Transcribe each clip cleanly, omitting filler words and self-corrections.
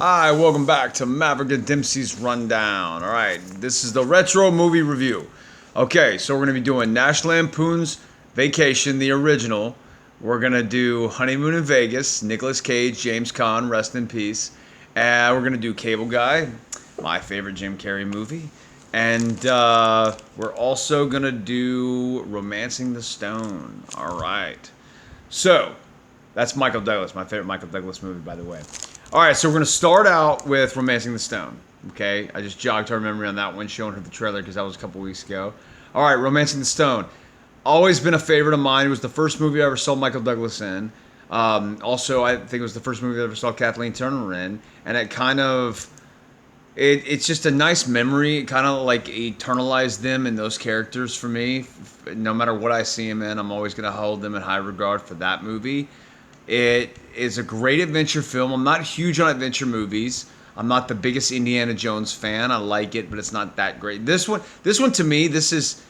Hi, welcome back to Maverick and Dempsey's Rundown. All right, this is the retro movie review. Okay, so we're going to be doing National Lampoon's Vacation, the original. We're going to do Honeymoon in Vegas, Nicolas Cage, James Caan, rest in peace. And we're going to do Cable Guy, my favorite Jim Carrey movie. And we're also going to do Romancing the Stone. All right. So, that's Michael Douglas, my favorite Michael Douglas movie, by the way. All right, so we're going to start out with Romancing the Stone. Okay, I just jogged her memory on that one, showing her the trailer because that was a couple weeks ago. All right, Romancing the Stone. Always been a favorite of mine. It was the first movie I ever saw Michael Douglas in. Also, I think it was the first movie I ever saw Kathleen Turner in. And it kind of, it's just a nice memory. It kind of like eternalized them and those characters for me. No matter what I see them in, I'm always going to hold them in high regard for that movie. It is a great adventure film. I'm not huge on adventure movies. I'm not the biggest Indiana Jones fan. I like it, but it's not that great. This one to me, this is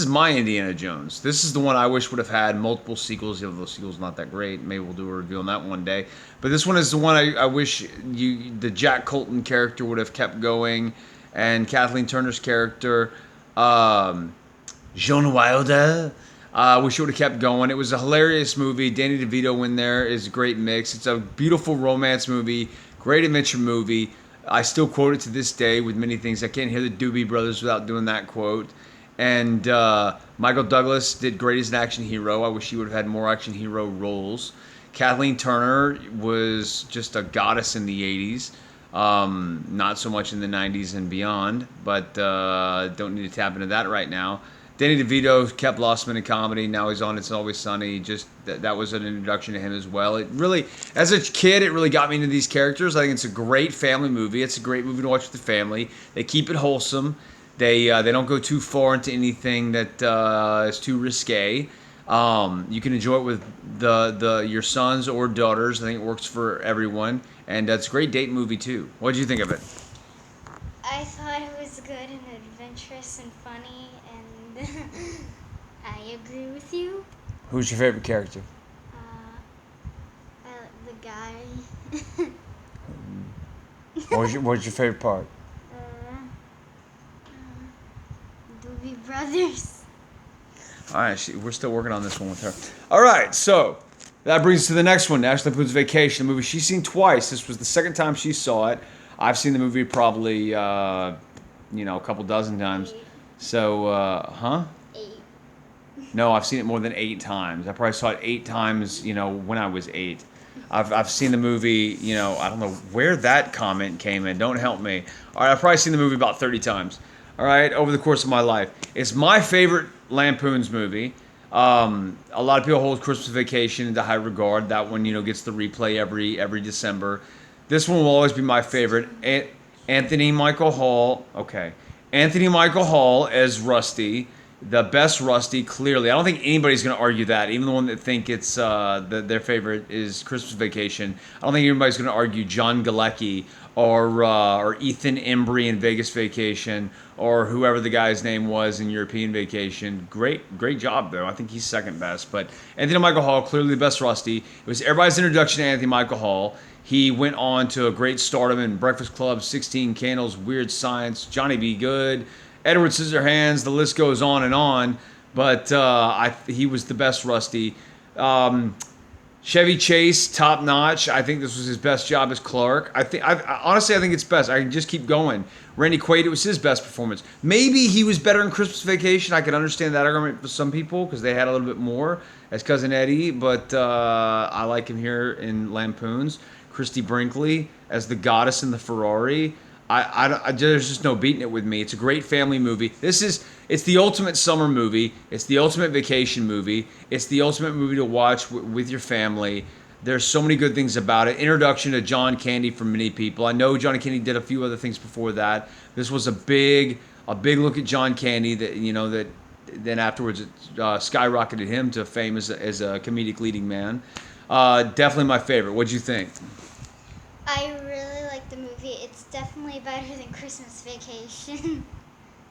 my Indiana Jones. This is the one I wish would have had multiple sequels. You know, those sequels not that great. Maybe we'll do a review on that one day. But this one is the one I wish the Jack Colton character would have kept going, and Kathleen Turner's character, Joan Wilder. Wish it would have kept going. It was a hilarious movie. Danny DeVito in there is a great mix. It's a beautiful romance movie, great adventure movie. I still quote it to this day with many things. I can't hear the Doobie Brothers without doing that quote. And Michael Douglas did great as an action hero. I wish he would have had more action hero roles. Kathleen Turner was just a goddess in the 80s. Not so much in the 90s and beyond, but don't need to tap into that right now. Danny DeVito kept Lost Men in comedy. Now he's on It's Always Sunny. Just that was an introduction to him as well. It really, as a kid, it really got me into these characters. I think it's a great family movie. It's a great movie to watch with the family. They keep it wholesome. They don't go too far into anything that is too risque. You can enjoy it with your sons or daughters. I think it works for everyone, and it's a great date movie too. What did you think of it? I thought it was good and adventurous and funny, and I agree with you. Who's your favorite character? The guy. What was your favorite part? Doobie Brothers. All right, we're still working on this one with her. All right, so that brings us to the next one, National Lampoon's Vacation, a movie she's seen twice. This was the second time she saw it. I've seen the movie probably, a couple dozen times. 8. So, 8. No, I've seen it more than 8 times. I probably saw it 8 times, when I was 8. I've seen the movie, I don't know where that comment came in. Don't help me. All right, I've probably seen the movie about 30 times. All right, over the course of my life. It's my favorite Lampoon's movie. A lot of people hold Christmas Vacation into high regard. That one, gets the replay every December. This one will always be my favorite. Anthony Michael Hall. Okay. Anthony Michael Hall as Rusty. The best Rusty, clearly. I don't think anybody's going to argue that. Even the one that think it's their favorite is Christmas Vacation. I don't think anybody's going to argue John Galecki or Ethan Embry in Vegas Vacation or whoever the guy's name was in European Vacation. Great job, though. I think he's second best. But Anthony Michael Hall, clearly the best Rusty. It was everybody's introduction to Anthony Michael Hall. He went on to a great stardom in Breakfast Club, 16 Candles, Weird Science, Johnny B. Good, Edward Scissorhands, the list goes on and on. But he was the best Rusty. Chevy Chase, top notch. I think this was his best job as Clark. Honestly, I think it's best. I can just keep going. Randy Quaid, it was his best performance. Maybe he was better in Christmas Vacation. I can understand that argument for some people because they had a little bit more as Cousin Eddie. But I like him here in Lampoon's. Christy Brinkley as the goddess in the Ferrari. There's just no beating it with me. It's a great family movie. It's the ultimate summer movie. It's the ultimate vacation movie. It's the ultimate movie to watch with your family. There's so many good things about it. Introduction to John Candy for many people. I know John Candy did a few other things before that. This was a big look at John Candy that then afterwards it skyrocketed him to fame as a comedic leading man. Definitely my favorite. What'd you think? I really like the movie. It's definitely better than Christmas Vacation.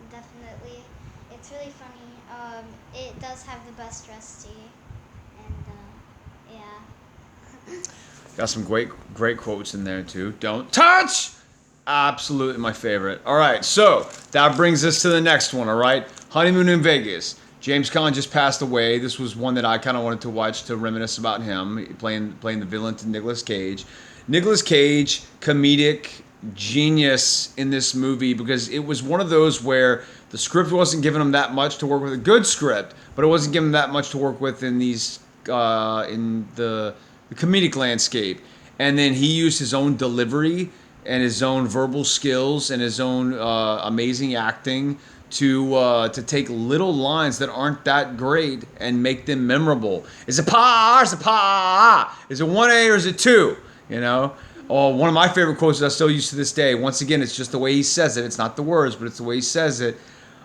Definitely. It's really funny. It does have the best Rusty. And, yeah. Got some great quotes in there too. Don't touch. Absolutely my favorite. All right, so that brings us to the next one. All right, Honeymoon in Vegas. James Caan just passed away. This was one that I kind of wanted to watch to reminisce about him playing the villain to Nicolas Cage. Nicolas Cage, comedic genius in this movie because it was one of those where the script wasn't giving him that much to work with. A good script, but it wasn't giving him that much to work with in these in the comedic landscape. And then he used his own delivery and his own verbal skills and his own amazing acting to take little lines that aren't that great and make them memorable. Is it pa? Is it pa? Is it 1A or is it 2? You know? Oh, one of my favorite quotes that I still use to this day. Once again, it's just the way he says it. It's not the words, but it's the way he says it.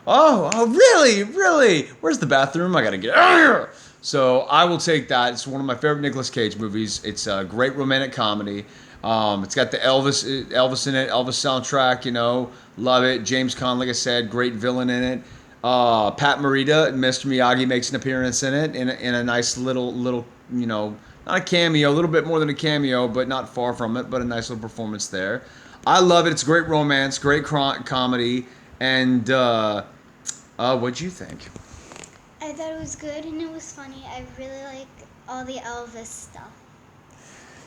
Oh, really? Really? Where's the bathroom? I gotta get out of here. So I will take that. It's one of my favorite Nicolas Cage movies. It's a great romantic comedy. It's got the Elvis in it, Elvis soundtrack, you know, love it. James Caan, like I said, great villain in it. Pat Morita, Mr. Miyagi makes an appearance in it in a nice little, you know, not a cameo, a little bit more than a cameo, but not far from it, but a nice little performance there. I love it. It's great romance, great comedy, and what'd you think? I thought it was good and it was funny. I really like all the Elvis stuff.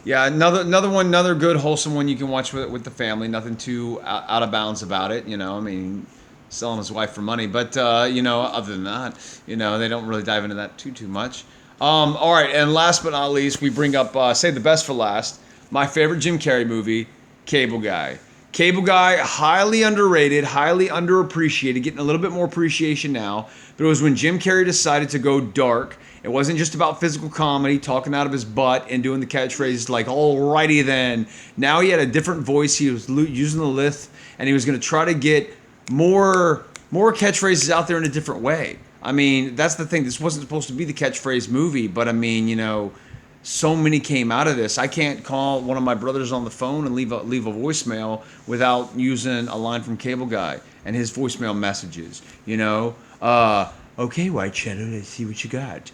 Yeah, another good wholesome one you can watch with the family. Nothing too out of bounds about it. You know, I mean, selling his wife for money, but you know, other than that, you know, they don't really dive into that too much. All right, and last but not least, we bring up save the best for last. My favorite Jim Carrey movie, Cable Guy. Cable Guy, highly underrated, highly underappreciated, getting a little bit more appreciation now. But it was when Jim Carrey decided to go dark. It wasn't just about physical comedy, talking out of his butt and doing the catchphrases like, alrighty then. Now he had a different voice. He was using the lisp, and he was going to try to get more catchphrases out there in a different way. I mean, that's the thing. This wasn't supposed to be the catchphrase movie, but I mean, you know, so many came out of this. I can't call one of my brothers on the phone and leave a voicemail without using a line from Cable Guy and his voicemail messages. You know, okay, White Shadow, let's see what you got.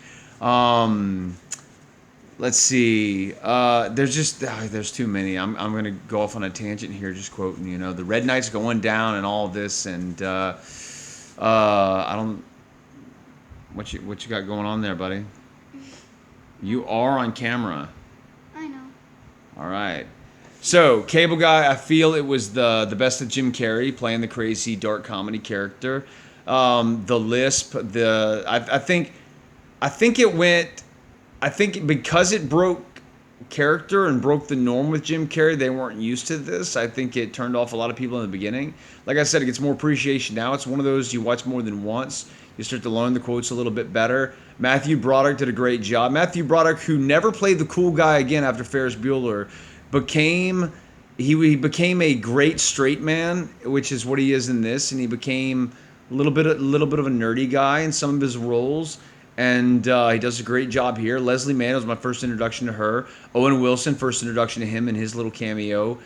Let's see. There's too many. I'm gonna go off on a tangent here, just quoting. You know, the Red Knight's going down and all of this, and I don't. What you got going on there, buddy? You are on camera. I know. All right. So, Cable Guy, I feel it was the best of Jim Carrey playing the crazy dark comedy character. The lisp, I think because it broke character and broke the norm with Jim Carrey, they weren't used to this. I think it turned off a lot of people in the beginning. Like I said, it gets more appreciation now. It's one of those you watch more than once. You start to learn the quotes a little bit better. Matthew Broderick did a great job. Matthew Broderick, who never played the cool guy again after Ferris Bueller, became a great straight man, which is what he is in this, and he became a little bit of a nerdy guy in some of his roles. And he does a great job here. Leslie Mann was my first introduction to her. Owen Wilson, first introduction to him in his little cameo.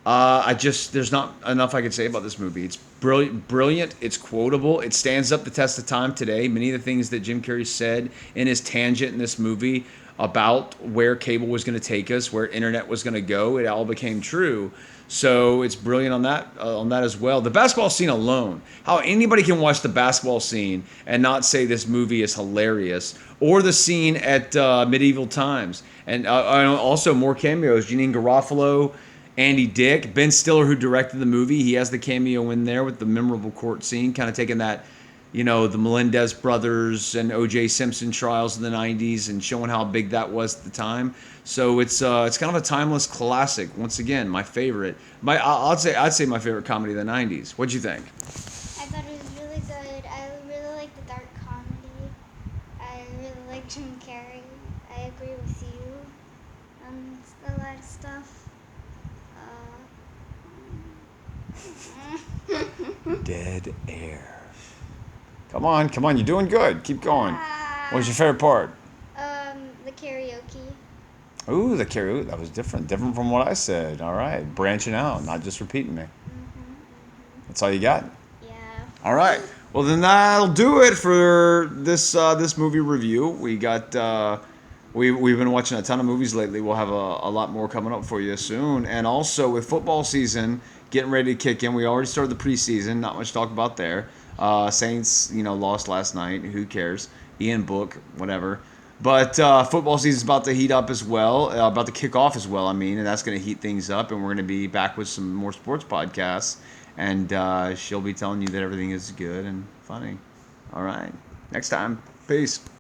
There's not enough I could say about this movie. It's brilliant. It's quotable. It stands up the test of time today. Many of the things that Jim Carrey said in his tangent in this movie about where cable was going to take us, where internet was going to go, it all became true. So it's brilliant on that as well. The basketball scene alone, how anybody can watch the basketball scene and not say this movie is hilarious, or the scene at Medieval Times, and also more cameos. Janine Garofalo, Andy Dick, Ben Stiller, who directed the movie, he has the cameo in there with the memorable court scene, kind of taking that, you know, the Melendez brothers and O.J. Simpson trials in the 90s and showing how big that was at the time. So it's kind of a timeless classic. Once again, my favorite. I'd say my favorite comedy of the 90s. What'd you think? I thought it was really good. I really like the dark comedy. I really like Jim Carrey. I agree with you on a lot of stuff. Dead air. Come on. You're doing good. Keep going. What was your favorite part? The karaoke. Ooh, the karaoke. That was different. Different from what I said. All right. Branching out, not just repeating me. That's all you got? Yeah. All right. Well, then that'll do it for this movie review. We got we've been watching a ton of movies lately. We'll have a lot more coming up for you soon. And also with football season getting ready to kick in, we already started the preseason. Not much to talk about there. Saints, lost last night. Who cares? Ian Book, whatever. But football season's about to heat up as well, about to kick off as well, and that's going to heat things up, and we're going to be back with some more sports podcasts, and she'll be telling you that everything is good and funny. All right. Next time. Peace.